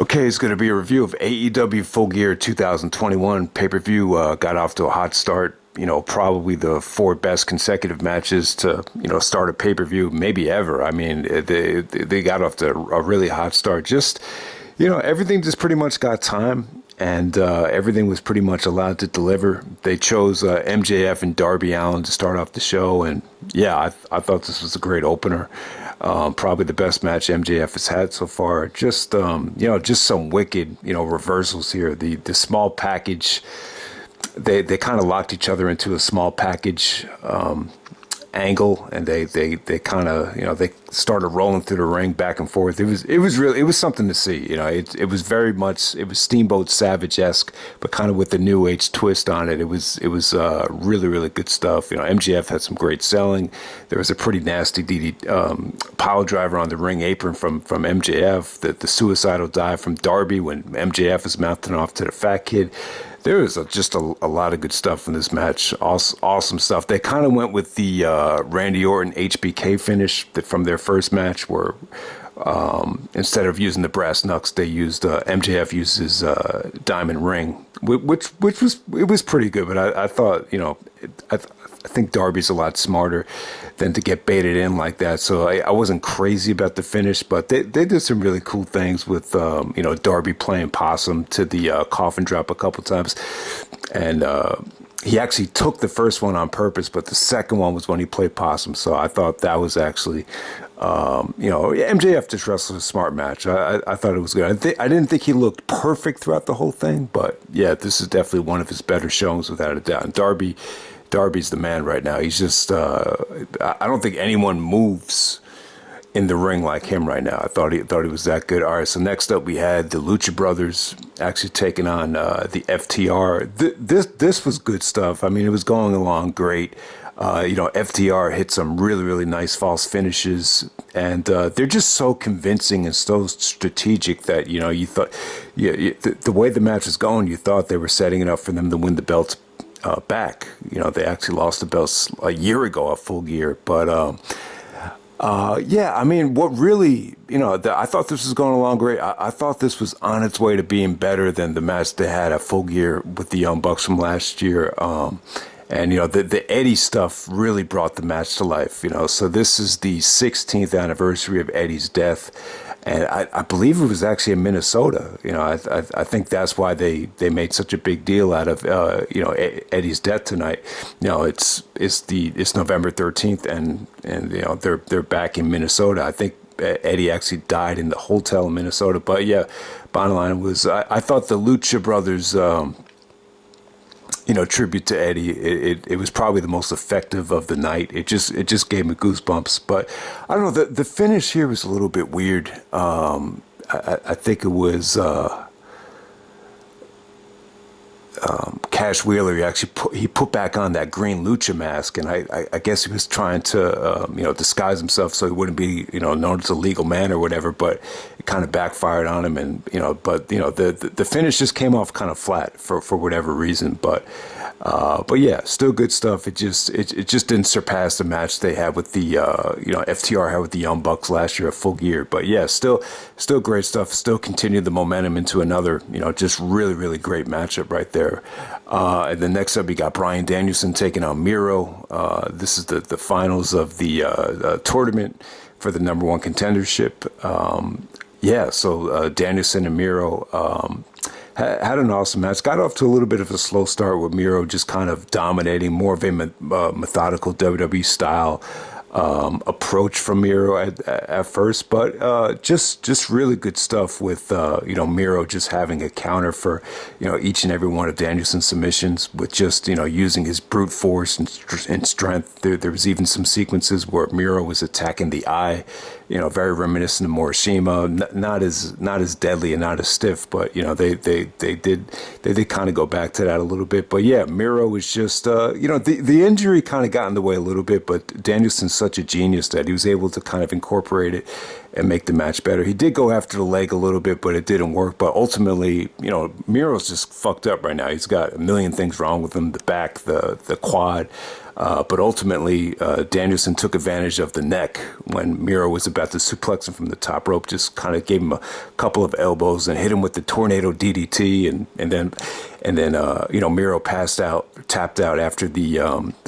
Okay, it's going to be a review of AEW Full Gear 2021 pay-per-view. Got off to a hot start. Probably the four best consecutive matches to, start a pay-per-view, maybe ever. I mean, they got off to a really hot start. Just, everything just pretty much got time, and everything was pretty much allowed to deliver. They chose MJF and Darby Allin to start off the show, and yeah, I thought this was a great opener. Probably the best match MJF has had so far. Just, just some wicked, reversals here. The small package, they kind of locked each other into a small package angle, and they kind of, they started rolling through the ring back and forth. It was something to see. It was very much, it was Steamboat Savage-esque, but kind of with the new age twist on it. It was really, really good stuff. MJF had some great selling. There was a pretty nasty pile driver on the ring apron from MJF. The suicidal dive from Darby when MJF is mouthing off to the fat kid. There was just a lot of good stuff in this match. Awesome stuff. They kind of went with the Randy Orton HBK finish from their first match, where instead of using the brass knucks, they used MJF used his diamond ring, which was pretty good. But I thought, I think Darby's a lot smarter than to get baited in like that. So I wasn't crazy about the finish, but they did some really cool things with, Darby playing possum to the coffin drop a couple times. And he actually took the first one on purpose, but the second one was when he played possum. So I thought that was actually, MJF just wrestled a smart match. I thought it was good. I didn't think he looked perfect throughout the whole thing, but yeah, this is definitely one of his better showings without a doubt. And Darby's the man right now. He's just, I don't think anyone moves in the ring like him right now. I thought he was that good. All right, so next up we had the Lucha Brothers actually taking on the FTR. This was good stuff. I mean, it was going along great. FTR hit some really, really nice false finishes, and they're just so convincing and so strategic that, you thought, the way the match was going, you thought they were setting it up for them to win the belts back. They actually lost the belts a year ago at Full Gear. But, I mean, what really, I thought this was going along great. I thought this was on its way to being better than the match they had at Full Gear with the Young Bucks from last year. And, the Eddie stuff really brought the match to life, So this is the 16th anniversary of Eddie's death. And I believe it was actually in Minnesota. I think that's why they made such a big deal out of Eddie's death tonight. It's November 13th, and they're back in Minnesota. I think Eddie actually died in the hotel in Minnesota. But yeah, bottom line was I thought the Lucha Brothers tribute to Eddie, it was probably the most effective of the night. It just gave me goosebumps. But I don't know, the finish here was a little bit weird. I think it was Cash Wheeler. He put back on that green lucha mask, and I guess he was trying to disguise himself so he wouldn't be known as a legal man or whatever. But it kind of backfired on him, and the finish just came off kind of flat for whatever reason. But yeah, still good stuff. It just didn't surpass the match they had with the FTR had with the Young Bucks last year at Full Gear. But yeah, still great stuff. Still continued the momentum into another just really, really great matchup right there. And then next up, we got Bryan Danielson taking on Miro. This is the finals of the tournament for the number one contendership. So Danielson and Miro had an awesome match. Got off to a little bit of a slow start with Miro just kind of dominating, more of a methodical WWE style approach from Miro at first, but just really good stuff with Miro just having a counter for each and every one of Danielson's submissions with just using his brute force and strength. There was even some sequences where Miro was attacking the eye, very reminiscent of Morishima, not as deadly and not as stiff, but they did kind of go back to that a little bit. But yeah, Miro was just the injury kind of got in the way a little bit, but Danielson's such a genius that he was able to kind of incorporate it and make the match better. He did go after the leg a little bit, but it didn't work. But ultimately, Miro's just fucked up right now. He's got a million things wrong with him: the back, the quad. But ultimately, Danielson took advantage of the neck when Miro was about to suplex him from the top rope, just kind of gave him a couple of elbows and hit him with the tornado DDT. And then Miro tapped out after the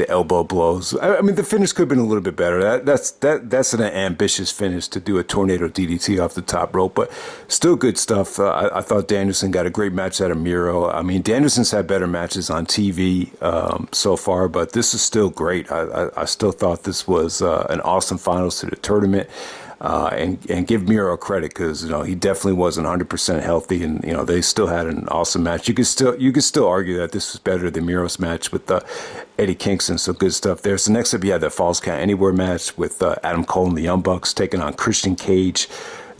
elbow blows. I mean, the finish could have been a little bit better. That's an ambitious finish to do a tornado DDT off the top rope, but still good stuff. I thought Danielson got a great match out of Miro. I mean, Danielson's had better matches on TV so far, but this is still great. I still thought this was an awesome finals to the tournament. And give Miro credit because he definitely wasn't 100% healthy, and they still had an awesome match. You could still argue that this was better than Miro's match with Eddie Kingston. So good stuff there. So next up, you had the Falls Count Anywhere match with Adam Cole and the Young Bucks taking on Christian Cage,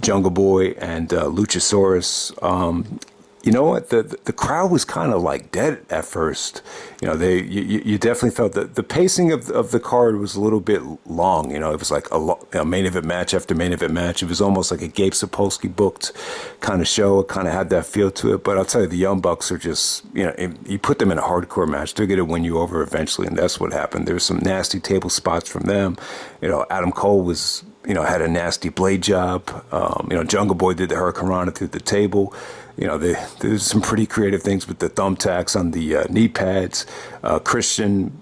Jungle Boy, and Luchasaurus. You know what? The crowd was kind of like dead at first. You definitely felt that the pacing of the card was a little bit long. It was like a main event match after main event match. It was almost like a Gabe Sapolsky booked kind of show. It kind of had that feel to it. But I'll tell you, the Young Bucks are just, you put them in a hardcore match, they're going to win you over eventually. And that's what happened. There was some nasty table spots from them. Adam Cole was, had a nasty blade job. Jungle Boy did the Hurricanrana through the table. There's some pretty creative things with the thumbtacks on the knee pads. Christian,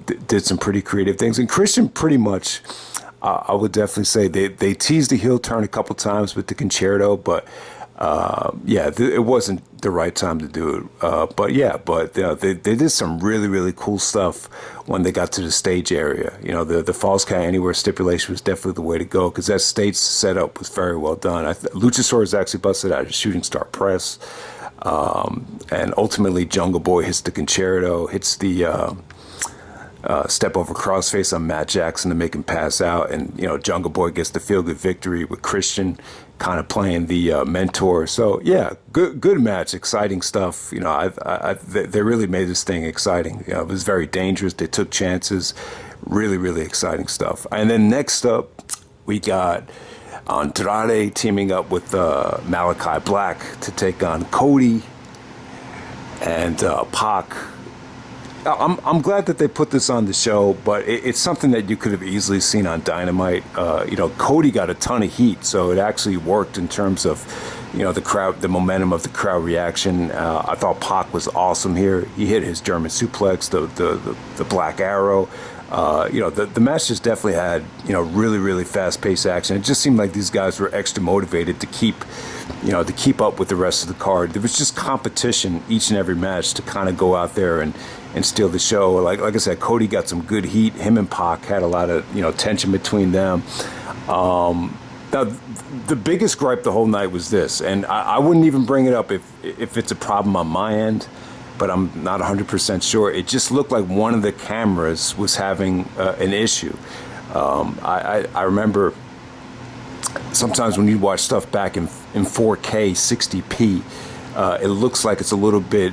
did some pretty creative things. And Christian pretty much, I would definitely say they teased the heel turn a couple times with the concerto, but it wasn't the right time to do it. But they did some really, really cool stuff when they got to the stage area. The Falls Count Anywhere stipulation was definitely the way to go because that stage setup was very well done. Luchasaurus actually busted out a shooting star press. And ultimately, Jungle Boy hits the concerto, hits the step over crossface on Matt Jackson to make him pass out. And, Jungle Boy gets the feel-good victory with Christian kind of playing the mentor. So, good match, exciting stuff. They really made this thing exciting. It was very dangerous. They took chances. Really, really exciting stuff. And then next up, we got Andrade teaming up with Malakai Black to take on Cody and Pac. I'm glad that they put this on the show, but it's something that you could have easily seen on Dynamite. Cody got a ton of heat, so it actually worked in terms of, the crowd, the momentum of the crowd reaction. I thought Pac was awesome here. He hit his German suplex, the Black Arrow. The match just definitely had, really, really fast-paced action. It just seemed like these guys were extra motivated to keep up with the rest of the card. There was just competition each and every match to kind of go out there and steal the show. Like I said, Cody got some good heat. Him and Pac had a lot of, tension between them. Now, the biggest gripe the whole night was this, and I wouldn't even bring it up if it's a problem on my end, but I'm not 100% sure. It just looked like one of the cameras was having an issue. I remember sometimes when you watch stuff back in 4K 60p, it looks like it's a little bit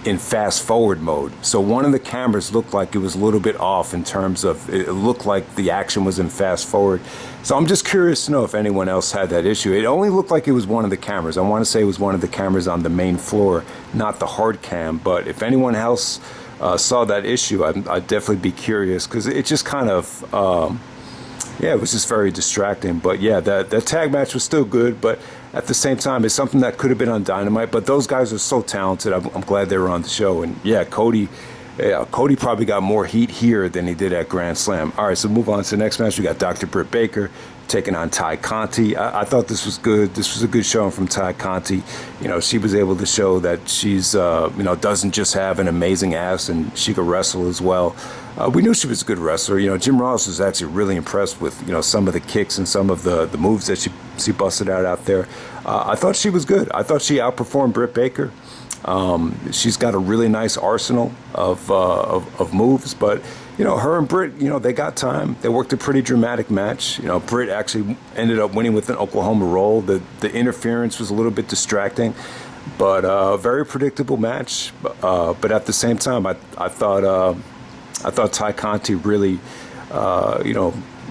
in fast forward mode. So one of the cameras looked like it was a little bit off in terms of, it looked like the action was in fast forward. So I'm just curious to know if anyone else had that issue. It only looked like it was one of the cameras. I want to say it was one of the cameras on the main floor, not the hard cam. But if anyone else saw that issue, I'd definitely be curious because it just kind of, it was just very distracting. But that tag match was still good, but at the same time, it's something that could have been on Dynamite. But those guys are so talented. I'm glad they were on the show. And Cody probably got more heat here than he did at Grand Slam. All right, so move on to the next match. We got Dr. Britt Baker taking on Ty Conti. I thought this was good. This was a good showing from Ty Conti. She was able to show that she's, doesn't just have an amazing ass and she could wrestle as well. We knew she was a good wrestler. Jim Ross was actually really impressed with, some of the kicks and some of the moves that she busted out there. I thought she was good. I thought she outperformed Britt Baker. She's got a really nice arsenal of moves, but her and Britt, they got time. They worked a pretty dramatic match. Britt actually ended up winning with an Oklahoma roll. The interference was a little bit distracting, but a very predictable match. But at the same time, I thought Ty Conti really,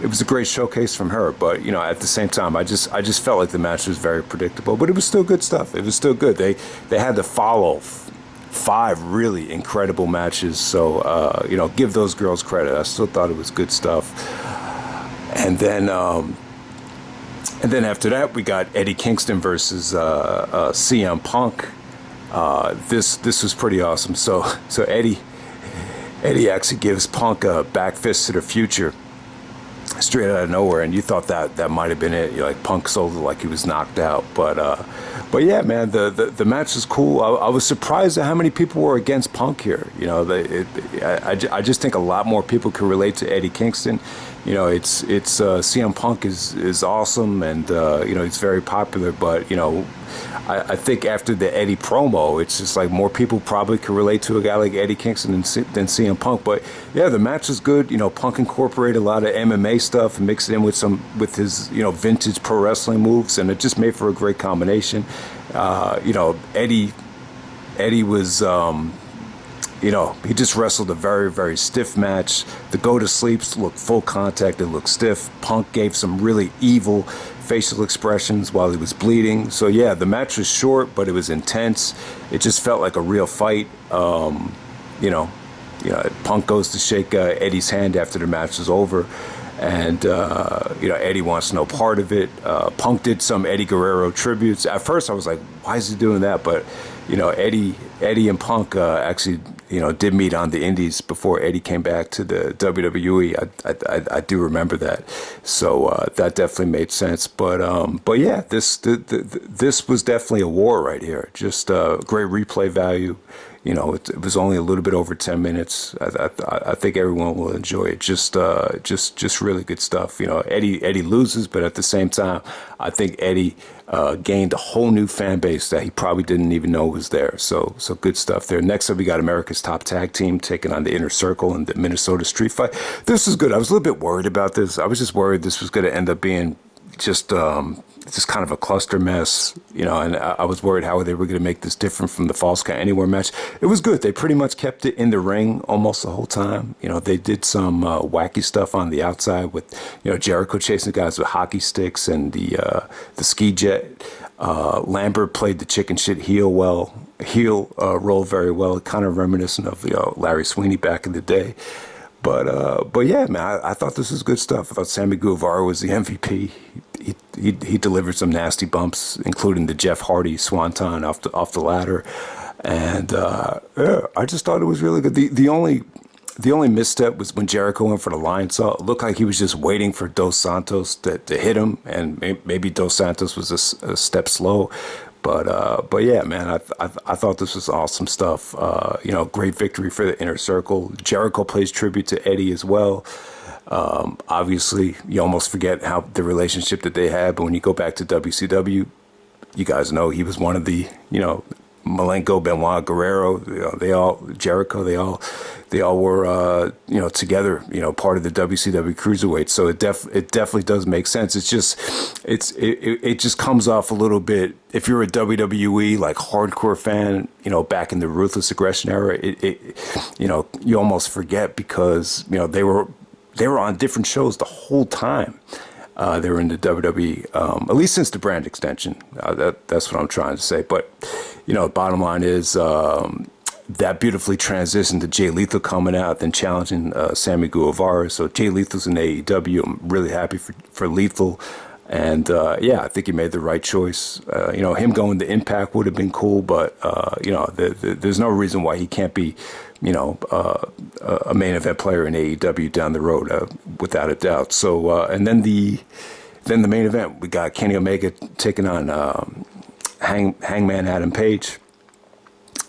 it was a great showcase from her. But at the same time, I just felt like the match was very predictable. But it was still good stuff. It was still good. They had to follow 5 really incredible matches. So, give those girls credit. I still thought it was good stuff. And then after that, we got Eddie Kingston versus CM Punk. This was pretty awesome. So Eddie actually gives Punk a back fist to the future straight out of nowhere, and you thought that might have been it. You're like, Punk sold it like he was knocked out, but yeah, man, the match was cool. I was surprised at how many people were against Punk here. I just think a lot more people can relate to Eddie Kingston. It's CM Punk is awesome, and he's very popular, but I think after the Eddie promo, it's just like more people probably could relate to a guy like Eddie Kingston than CM Punk. But yeah, the match was good. Punk incorporated a lot of MMA stuff and mixed it in with his vintage pro wrestling moves, and it just made for a great combination. Eddie was he just wrestled a very, very stiff match. The go to sleeps looked full contact. It looked stiff. Punk gave some really evil facial expressions while he was bleeding. So yeah, the match was short, but it was intense. It just felt like a real fight. Punk goes to shake Eddie's hand after the match is over, and Eddie wants no part of it. Punk did some Eddie Guerrero tributes. At first, I was like, why is he doing that? But Eddie and Punk actually did meet on the Indies before Eddie came back to the WWE. I do remember that, so that definitely made sense. But yeah, this was definitely a war right here. Just great replay value. It was only a little bit over 10 minutes. I think everyone will enjoy it. Just really good stuff. Eddie loses, but at the same time, I think Eddie gained a whole new fan base that he probably didn't even know was there. So good stuff there. Next up, we got America's Top Tag Team taking on the Inner Circle in the Minnesota Street Fight. This is good. I was a little bit worried about this. I was just worried this was going to end up being just kind of a cluster mess, and I was worried how they were going to make this different from the Falls Count Anywhere match. It was good. They pretty much kept it in the ring almost the whole time. They did some wacky stuff on the outside with, Jericho chasing guys with hockey sticks and the ski jet. Lambert played the chicken shit heel role very well, kind of reminiscent of Larry Sweeney back in the day. But yeah, man, I thought this was good stuff. I thought Sammy Guevara was the MVP. He delivered some nasty bumps, including the Jeff Hardy swanton off the ladder, and yeah, I just thought it was really good. The only misstep was when Jericho went for the lion saw. It looked like he was just waiting for Dos Santos to hit him, and maybe Dos Santos was a step slow. But yeah, man, I thought this was awesome stuff. Great victory for the Inner Circle. Jericho plays tribute to Eddie as well. Obviously, you almost forget how the relationship that they had, but when you go back to WCW, you guys know he was one of the, Malenko, Benoit, Guerrero, Jericho, they all were, together, part of the WCW Cruiserweight. So it definitely does make sense. It's just, it just comes off a little bit. If you're a WWE like hardcore fan, back in the Ruthless Aggression era, you almost forget because they were on different shows the whole time. They were in the WWE, at least since the brand extension. That's what I'm trying to say. But, bottom line is that beautifully transitioned to Jay Lethal coming out, then challenging Sammy Guevara. So Jay Lethal's in AEW. I'm really happy for Lethal. And, yeah, I think he made the right choice. Him going to Impact would have been cool, but, there's no reason why he can't be, a main event player in AEW down the road, without a doubt. So, and then the main event, we got Kenny Omega taking on Hangman Adam Page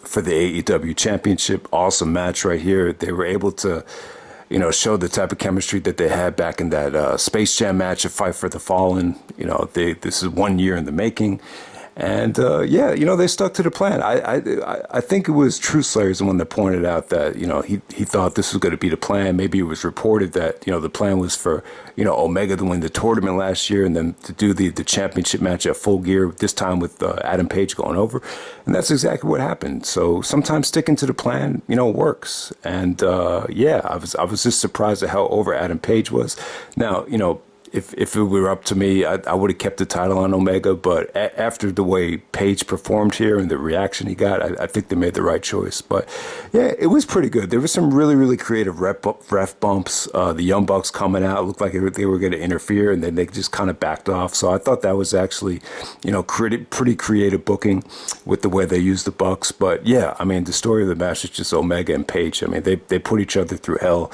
for the AEW Championship. Awesome match right here. They were able to, show the type of chemistry that they had back in that Space Jam match, A Fight for the Fallen. This is 1 year in the making. And, yeah, they stuck to the plan. I think it was True Slayers the one that pointed out that, he thought this was going to be the plan. Maybe it was reported that, the plan was for, Omega to win the tournament last year and then to do the championship match at Full Gear, this time with Adam Page going over. And that's exactly what happened. So sometimes sticking to the plan, works. And, yeah, I was just surprised at how over Adam Page was. Now, if it were up to me, I would have kept the title on Omega. But after the way Page performed here and the reaction he got, I think they made the right choice. But yeah, it was pretty good. There was some really, really creative ref bumps. The Young Bucks coming out looked like they were going to interfere, and then they just kind of backed off. So I thought that was actually, pretty creative booking with the way they used the Bucks. But yeah, I mean, the story of the match is just Omega and Page. I mean, they put each other through hell.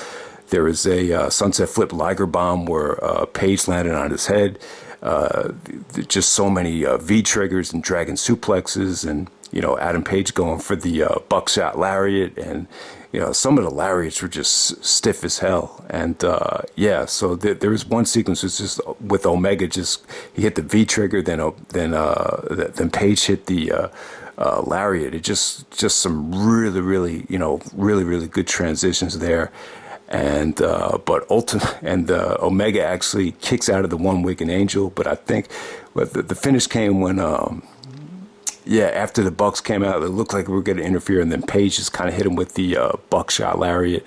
There was a sunset flip Liger bomb where Page landed on his head. Just so many V triggers and dragon suplexes, and Adam Page going for the buckshot lariat, and some of the lariats were just stiff as hell. And so there was one sequence was just with Omega, just he hit the V trigger, then Page hit the lariat. It just some really, really really good transitions there. And Omega actually kicks out of the one wicked angel, but I think the finish came when after the Bucks came out, it looked like we were going to interfere, and then Page just kind of hit him with the buckshot lariat,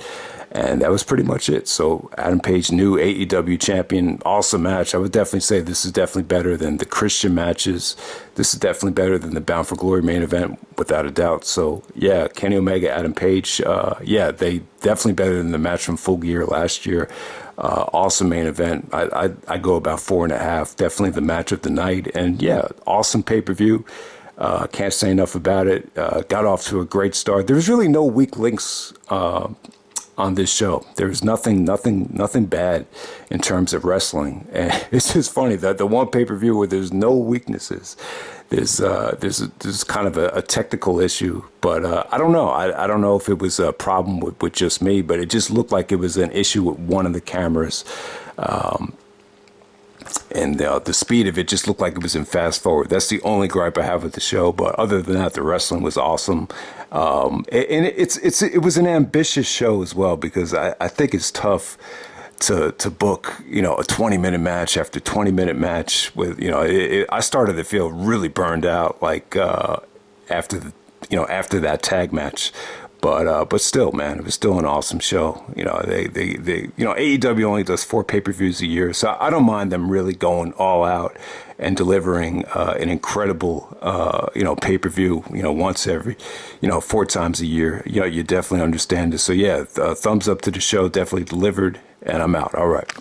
and that was pretty much it. So Adam Page, new AEW champion, awesome match. I would definitely say this is definitely better than the Christian matches. This is definitely better than the Bound for Glory main event, without a doubt. So yeah, Kenny Omega, Adam Page, they definitely better than the match from Full Gear last year. Awesome main event. I go about 4.5. Definitely the match of the night, and yeah, awesome pay-per-view. Can't say enough about it. Got off to a great start. There was really no weak links on this show. There was nothing bad in terms of wrestling, and it's just funny that the one pay-per-view where there's no weaknesses, there's kind of a technical issue, but I don't know. I don't know if it was a problem with just me, but it just looked like it was an issue with one of the cameras. And the speed of it just looked like it was in fast forward. That's the only gripe I have with the show. But other than that, the wrestling was awesome. And it was an ambitious show as well, because I think it's tough to book, a 20-minute match after 20-minute match with, I started to feel really burned out, like after that tag match. But still, man, it was still an awesome show. AEW only does 4 pay-per-views a year, so I don't mind them really going all out and delivering an incredible, pay-per-view, once every, 4 times a year. You definitely understand it. So yeah, thumbs up to the show, definitely delivered, and I'm out. All right.